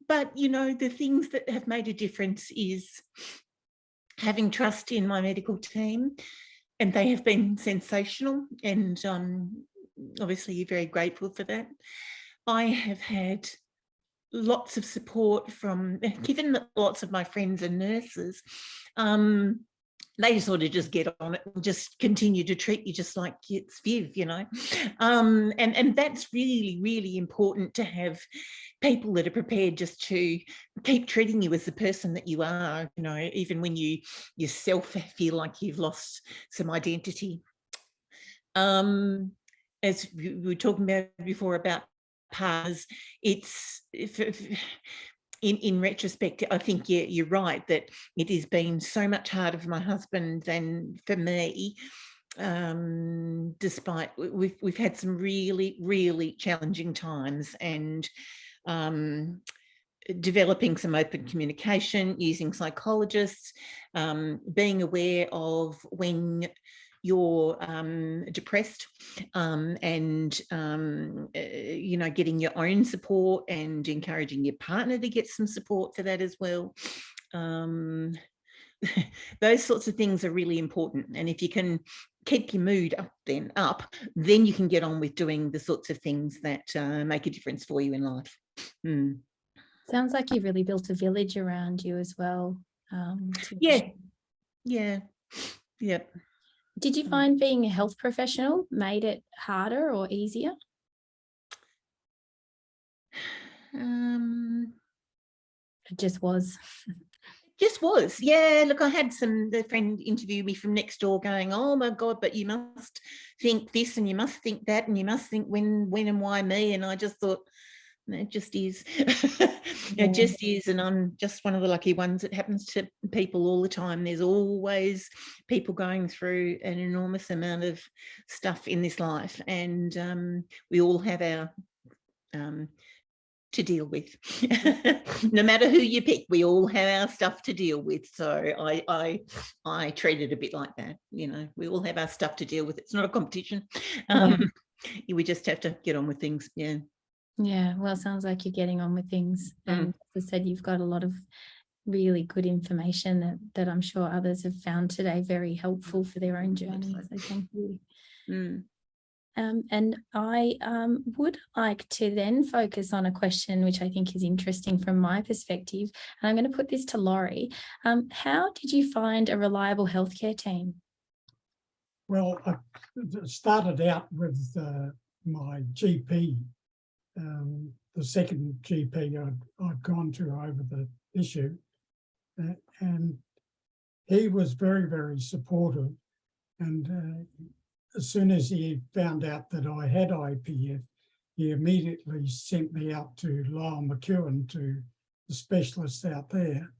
S5: But, you know, the things that have made a difference is having trust in my medical team, they have been sensational, and obviously you're very grateful for that. I have had lots of support from, given that lots of my friends are nurses, they sort of just get on it and just continue to treat you just like it's Viv, you know. And that's really, really important, to have people that are prepared just to keep treating you as the person that you are, you know, even when you yourself feel like you've lost some identity. As we were talking about before about partners, it's in retrospect, I think you're right that it has been so much harder for my husband than for me, despite we've had some really, really challenging times, and developing some open communication, using psychologists, being aware of when you're depressed, and you know, getting your own support and encouraging your partner to get some support for that as well. Those sorts of things are really important, and if you can keep your mood up, then you can get on with doing the sorts of things that make a difference for you in life.
S2: Sounds like you've really built a village around you as well.
S5: Yeah.
S2: Did you find being a health professional made it harder or easier? It just was.
S5: Yeah. Look, I had the friend interview me from next door going, oh my God, but you must think this and you must think that and you must think when and why me. And I just thought, it just is. It just is, and I'm just one of the lucky ones. It happens to people all the time. There's always people going through an enormous amount of stuff in this life, and we all have our to deal with. No matter who you pick, we all have our stuff to deal with. So I treat it a bit like that. You know, we all have our stuff to deal with. It's not a competition. We just have to get on with things.
S2: Yeah, well, it sounds like you're getting on with things. And as I said, you've got a lot of really good information that I'm sure others have found today very helpful for their own journey. So thank you. And I would like to then focus on a question which I think is interesting from my perspective. And I'm going to put this to Laurie. How did you find a reliable healthcare team?
S4: Well, I started out with my GP. The second GP I'd gone to over the issue, and he was very, very supportive. And as soon as he found out that I had IPF, he immediately sent me out to Lyle McEwen, to the specialists out there.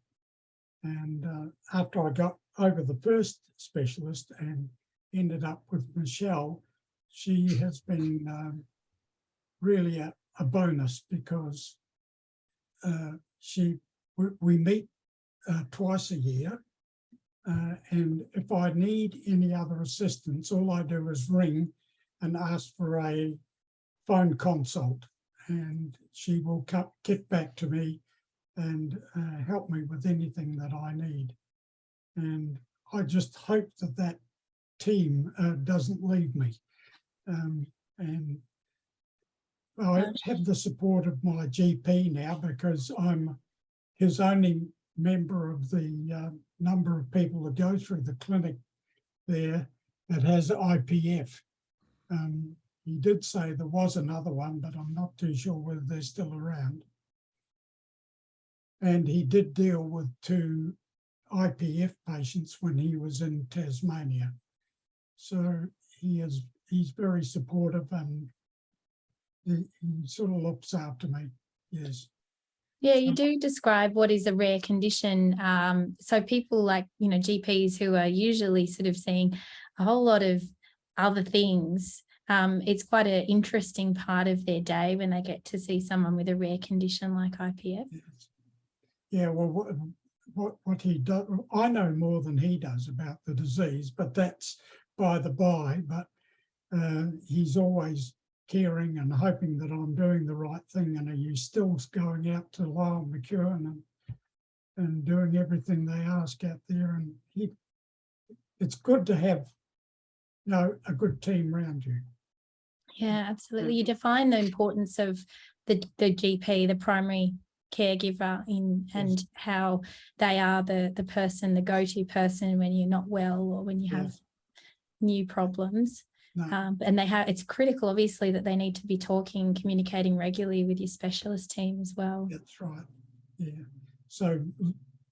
S4: And after I got over the first specialist and ended up with Michelle, she has been really a bonus, because we meet twice a year, and if I need any other assistance, all I do is ring and ask for a phone consult, and she will get back to me and help me with anything that I need. And I just hope that team doesn't leave me. And I have the support of my GP now, because I'm his only member of the number of people that go through the clinic there that has IPF. He did say there was another one, but I'm not too sure whether they're still around. And he did deal with 2 IPF patients when he was in Tasmania. So he's very supportive, and he sort of looks after me. Yes.
S2: Yeah, you do describe what is a rare condition. So people like, GPs who are usually sort of seeing a whole lot of other things, it's quite an interesting part of their day when they get to see someone with a rare condition like IPF.
S4: Yes. Yeah, well, what he does, I know more than he does about the disease, but that's by the by. But he's always caring and hoping that I'm doing the right thing, and he's still going out to Lyle McEwen and doing everything they ask out there. And it's good to have a good team around you.
S2: Yeah, absolutely. You define the importance of the GP, the primary caregiver, and how they are the person, the go-to person when you're not well or when you have new problems.
S4: No.
S2: And it's critical, obviously, that they need to be communicating regularly with your specialist team as well.
S4: That's right. Yeah. So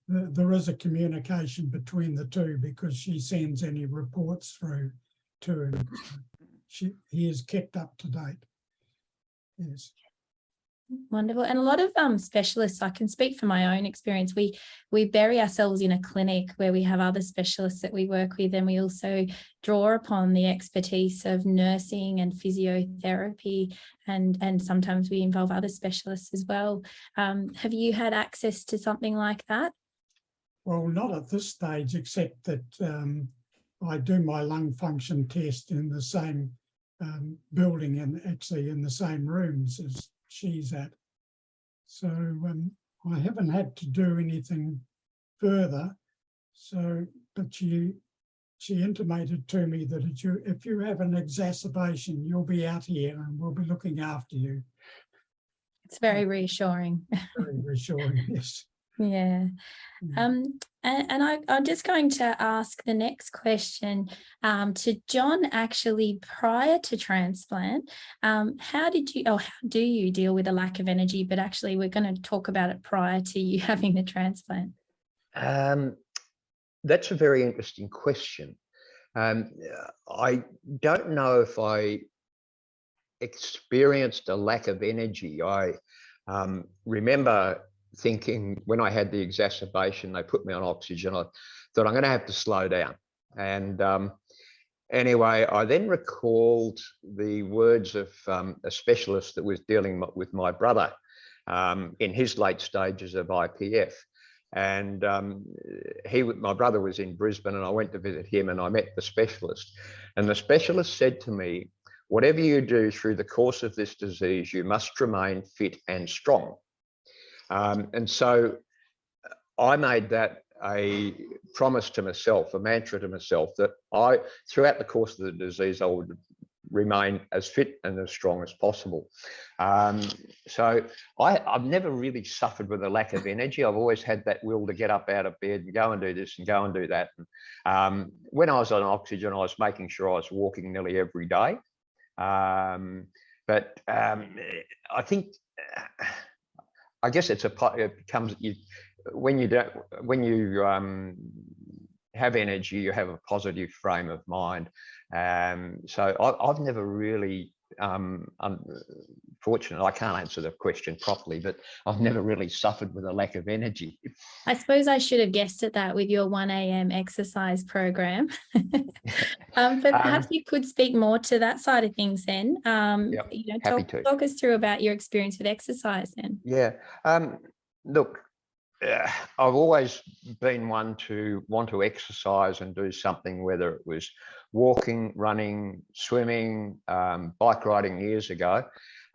S4: there is a communication between the two, because she sends any reports through to him. He is kept up to date. Yes.
S2: Wonderful. And a lot of specialists, I can speak from my own experience, we bury ourselves in a clinic where we have other specialists that we work with, and we also draw upon the expertise of nursing and physiotherapy, and sometimes we involve other specialists as well. Have you had access to something like that?
S4: Well, not at this stage, except that I do my lung function test in the same building, and actually in the same rooms as she's at. So I haven't had to do anything further. So, but she intimated to me that if you have an exacerbation, you'll be out here and we'll be looking after you.
S2: It's very reassuring.
S4: Very reassuring, yes.
S2: Yeah. And I'm just going to ask the next question to John, actually, prior to transplant. How do you deal with a lack of energy? But actually, we're going to talk about it prior to you having the transplant.
S6: That's a very interesting question. I don't know if I experienced a lack of energy. I remember thinking when I had the exacerbation, they put me on oxygen, I thought I'm going to have to slow down. And anyway, I then recalled the words of a specialist that was dealing with my brother in his late stages of IPF. And my brother was in Brisbane, and I went to visit him, and I met the specialist. And the specialist said to me, whatever you do through the course of this disease, you must remain fit and strong. And so I made that a promise to myself, a mantra to myself, that throughout the course of the disease, I would remain as fit and as strong as possible. So I've never really suffered with a lack of energy. I've always had that will to get up out of bed and go and do this and go and do that. And, when I was on oxygen, I was making sure I was walking nearly every day. But I think, I guess it becomes, when you have energy, you have a positive frame of mind. So I've never really, unfortunately, I can't answer the question properly, but I've never really suffered with a lack of energy.
S2: I suppose I should have guessed at that with your 1 a.m. exercise program. But perhaps you could speak more to that side of things then.
S6: Yep,
S2: talk us through about your experience with exercise then.
S6: Yeah. Look, I've always been one to want to exercise and do something, whether it was walking, running, swimming, bike riding years ago.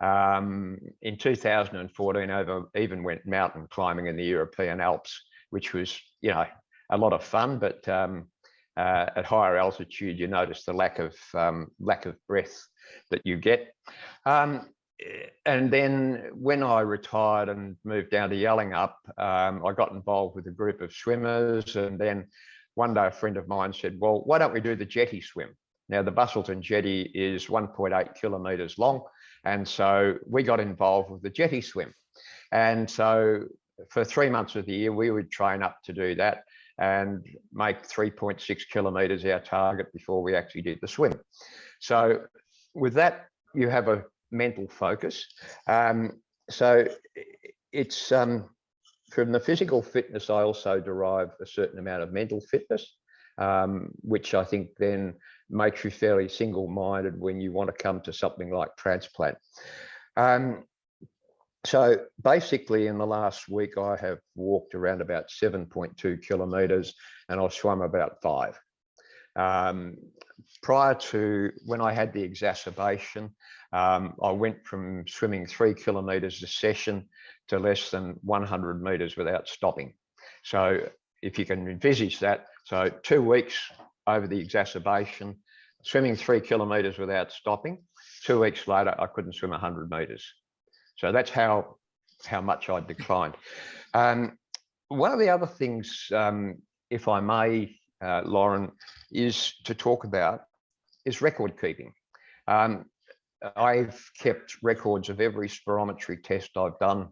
S6: In 2014, I even went mountain climbing in the European Alps, which was, a lot of fun, but at higher altitude, you notice the lack of breath that you get. And then when I retired and moved down to Yallingup, I got involved with a group of swimmers. And then one day a friend of mine said, well, why don't we do the jetty swim? Now, the Busselton jetty is 1.8 kilometres long. And so we got involved with the jetty swim. And so for 3 months of the year, we would train up to do that and make 3.6 kilometres our target before we actually did the swim. So with that, you have a mental focus. So it's from the physical fitness, I also derive a certain amount of mental fitness, which I think then makes you fairly single-minded when you want to come to something like transplant. So basically in the last week, I have walked around about 7.2 kilometres and I've swum about 5. Prior to when I had the exacerbation, I went from swimming 3 kilometres a session to less than 100 metres without stopping. So if you can envisage that, so 2 weeks over the exacerbation, swimming 3 kilometres without stopping. 2 weeks later, I couldn't swim 100 metres. So that's how much I'd declined. One of the other things, if I may, Lauren, is to talk about is record keeping. I've kept records of every spirometry test I've done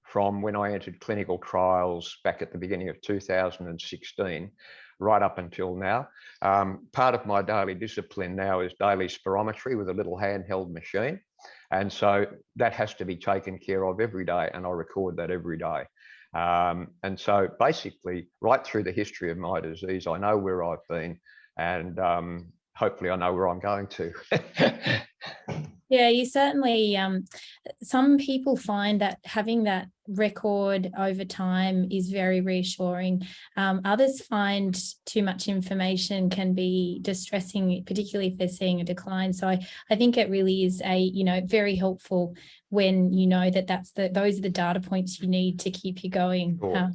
S6: from when I entered clinical trials back at the beginning of 2016, right up until now. Part of my daily discipline now is daily spirometry with a little handheld machine. And so that has to be taken care of every day, and I record that every day. And so basically, right through the history of my disease, I know where I've been, and hopefully I know where I'm going to.
S2: Yeah, you certainly, some people find that having that record over time is very reassuring. Others find too much information can be distressing, particularly if they're seeing a decline. So I think it really is very helpful when you know that those are the data points you need to keep you going.
S6: Sure.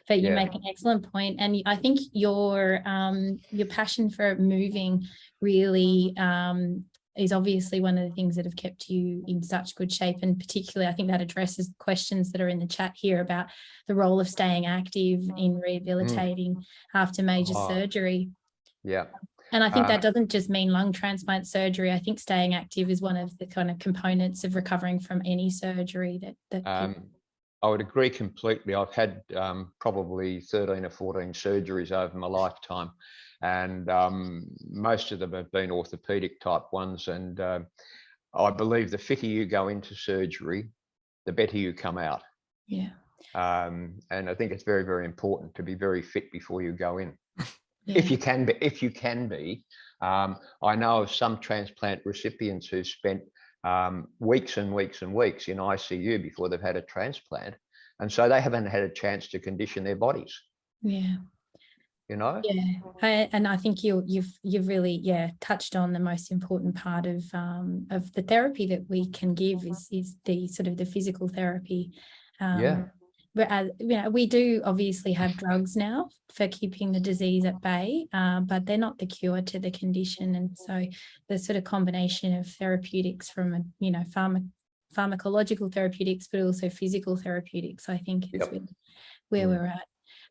S2: But you make an excellent point. And I think your passion for moving really is obviously one of the things that have kept you in such good shape. And particularly, I think that addresses questions that are in the chat here about the role of staying active in rehabilitating after major surgery.
S6: Yeah.
S2: And I think that doesn't just mean lung transplant surgery. I think staying active is one of the kind of components of recovering from any surgery that
S6: I would agree completely. I've had probably 13 or 14 surgeries over my lifetime, and most of them have been orthopedic type ones. And I believe the fitter you go into surgery, the better you come out.
S2: Yeah.
S6: And I think it's very, very important to be very fit before you go in.
S2: Yeah.
S6: If you can be. I know of some transplant recipients who spent weeks and weeks and weeks in ICU before they've had a transplant, and so they haven't had a chance to condition their bodies.
S2: Yeah. Yeah, and I think you've really touched on the most important part of the therapy that we can give is the sort of the physical therapy. But we do obviously have drugs now for keeping the disease at bay, but they're not the cure to the condition. And so the sort of combination of therapeutics from pharmacological therapeutics, but also physical therapeutics, I think is where we're at.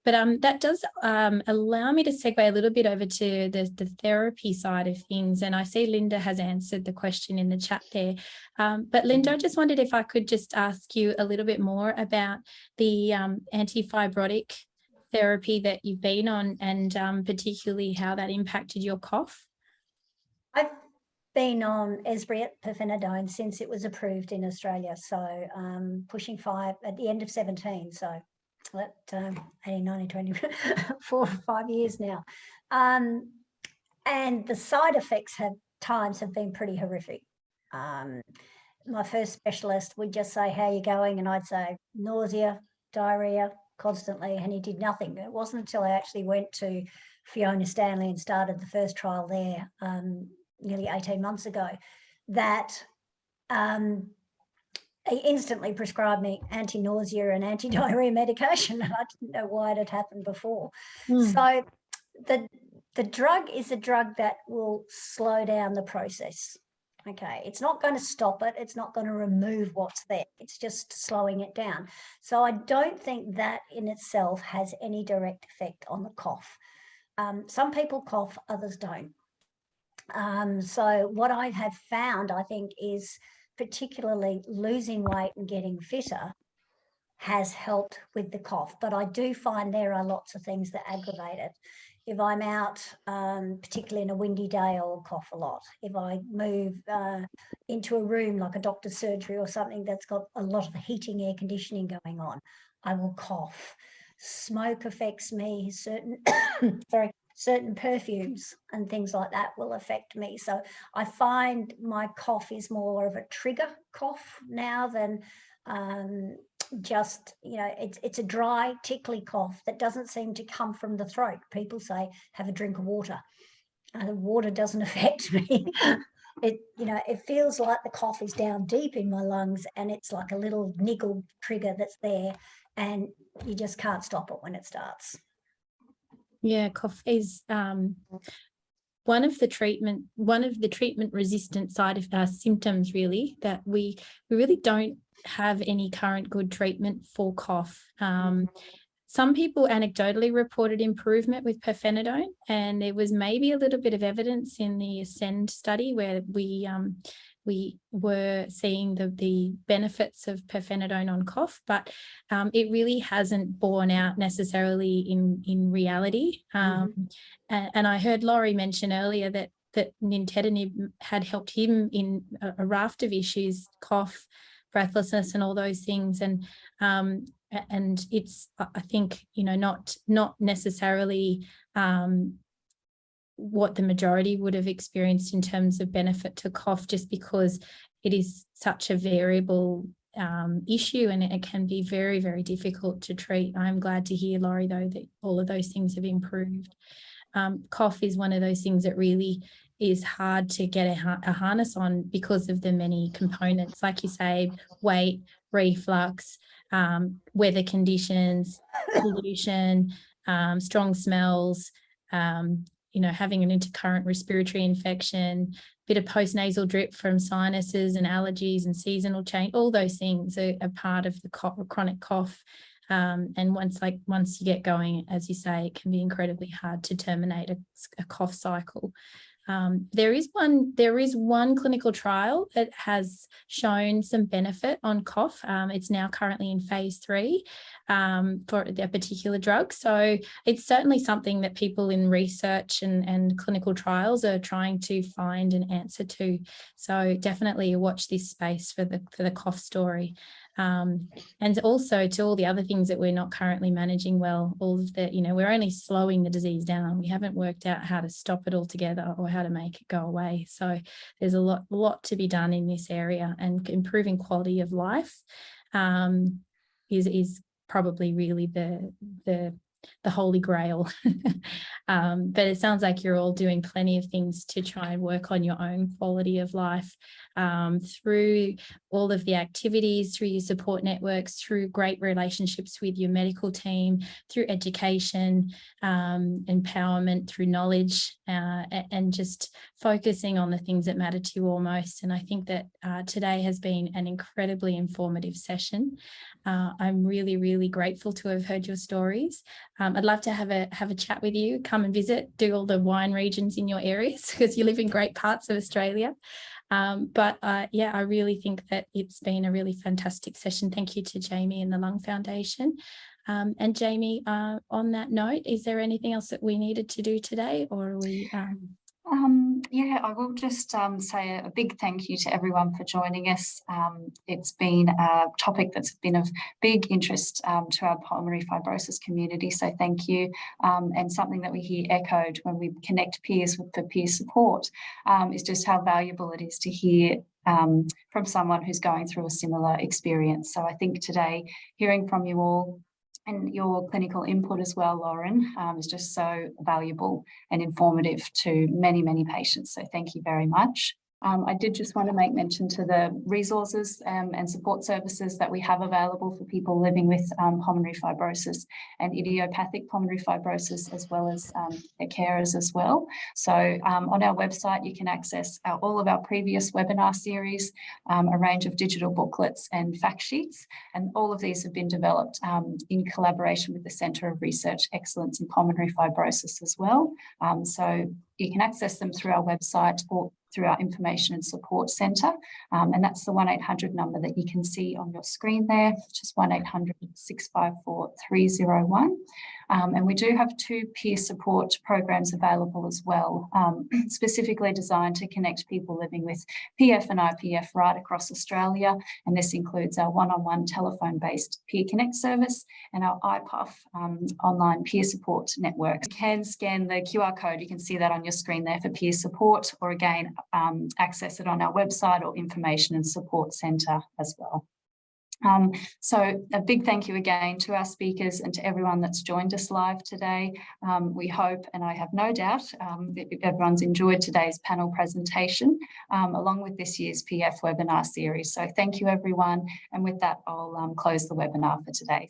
S2: But that does allow me to segue a little bit over to the therapy side of things. And I see Linda has answered the question in the chat there. But Linda, I just wondered if I could just ask you a little bit more about the antifibrotic therapy that you've been on, and particularly how that impacted your cough.
S3: I've been on Esbriet pirfenidone since it was approved in Australia. So pushing 5 at the end of 17. So 18, 19, 20, 4 or 5 years now. And the side effects have been pretty horrific. My first specialist would just say, how are you going? And I'd say nausea, diarrhea constantly, and he did nothing. It wasn't until I actually went to Fiona Stanley and started the first trial there nearly 18 months ago that he instantly prescribed me anti-nausea and anti-diarrhea medication, and I didn't know why it had happened before. So the drug is a drug that will slow down the process. Okay, it's not going to stop it. It's not going to remove what's there. It's just slowing it down. So I don't think that in itself has any direct effect on the cough. Some people cough, others don't. So what I have found, I think, is particularly losing weight and getting fitter has helped with the cough. But I do find there are lots of things that aggravate it. If I'm out, particularly in a windy day, I'll cough a lot. If I move into a room like a doctor's surgery or something that's got a lot of heating, air conditioning going on, I will cough. Smoke affects me, certain perfumes and things like that will affect me. So I find my cough is more of a trigger cough now than just, it's a dry, tickly cough that doesn't seem to come from the throat. People say, have a drink of water. The water doesn't affect me. It feels like the cough is down deep in my lungs, and it's like a little niggle trigger that's there, and you just can't stop it when it starts.
S2: Yeah, cough is one of the treatment resistant symptoms really that we really don't have any current good treatment for cough. Some people anecdotally reported improvement with pirfenidone, and there was maybe a little bit of evidence in the ASCEND study where we were seeing the benefits of pirfenidone on cough, but it really hasn't borne out necessarily in reality. And I heard Laurie mention earlier that nintedanib had helped him in a raft of issues, cough, breathlessness, and all those things. And it's, I think, not necessarily what the majority would have experienced in terms of benefit to cough, just because it is such a variable issue, and it can be very, very difficult to treat. I'm glad to hear, Laurie, though, that all of those things have improved. Cough is one of those things that really is hard to get a harness on because of the many components, like you say, weight, reflux, weather conditions, pollution, strong smells, having an intercurrent respiratory infection, bit of postnasal drip from sinuses and allergies and seasonal change. All those things are part of the chronic cough. And once you get going, as you say, it can be incredibly hard to terminate a cough cycle. There is one clinical trial that has shown some benefit on cough. It's now currently in phase 3 for a particular drug. So it's certainly something that people in research and clinical trials are trying to find an answer to. So definitely watch this space for the cough story. And also to all the other things that we're not currently managing well, all of the, we're only slowing the disease down. We haven't worked out how to stop it altogether or how to make it go away. So there's a lot to be done in this area, and improving quality of life is probably really the holy grail. But it sounds like you're all doing plenty of things to try and work on your own quality of life through all of the activities, through your support networks, through great relationships with your medical team, through education, empowerment, through knowledge, and just focusing on the things that matter to you all most. And I think that today has been an incredibly informative session. I'm really, really grateful to have heard your stories. I'd love to have a chat with you, come and visit, do all the wine regions in your areas, because you live in great parts of Australia. But I really think that it's been a really fantastic session. Thank you to Jamie and the Lung Foundation. And Jamie, on that note, is there anything else that we needed to do today, or are we...
S1: Yeah, I will just say a big thank you to everyone for joining us. It's been a topic that's been of big interest to our pulmonary fibrosis community, so thank you. And something that we hear echoed when we connect peers for peer support is just how valuable it is to hear from someone who's going through a similar experience. So I think today, hearing from you all and your clinical input as well, Lauren, is just so valuable and informative to many, many patients. So thank you very much. I did just want to make mention to the resources and support services that we have available for people living with pulmonary fibrosis and idiopathic pulmonary fibrosis, as well as their carers as well. So on our website, you can access all of our previous webinar series, a range of digital booklets and fact sheets. And all of these have been developed in collaboration with the Centre of Research Excellence in Pulmonary Fibrosis as well. So you can access them through our website or through our information and support centre. And that's the 1-800 number that you can see on your screen there, just 1-800-654-301. And we do have 2 peer support programs available as well, specifically designed to connect people living with PF and IPF right across Australia. And this includes our one-on-one telephone-based Peer Connect service and our IPUF online peer support network. You can scan the QR code, you can see that on your screen there for peer support, or again, access it on our website or information and support centre as well. So a big thank you again to our speakers and to everyone that's joined us live today. We hope, and I have no doubt, that everyone's enjoyed today's panel presentation, along with this year's PF webinar series. So thank you, everyone. And with that, I'll close the webinar for today.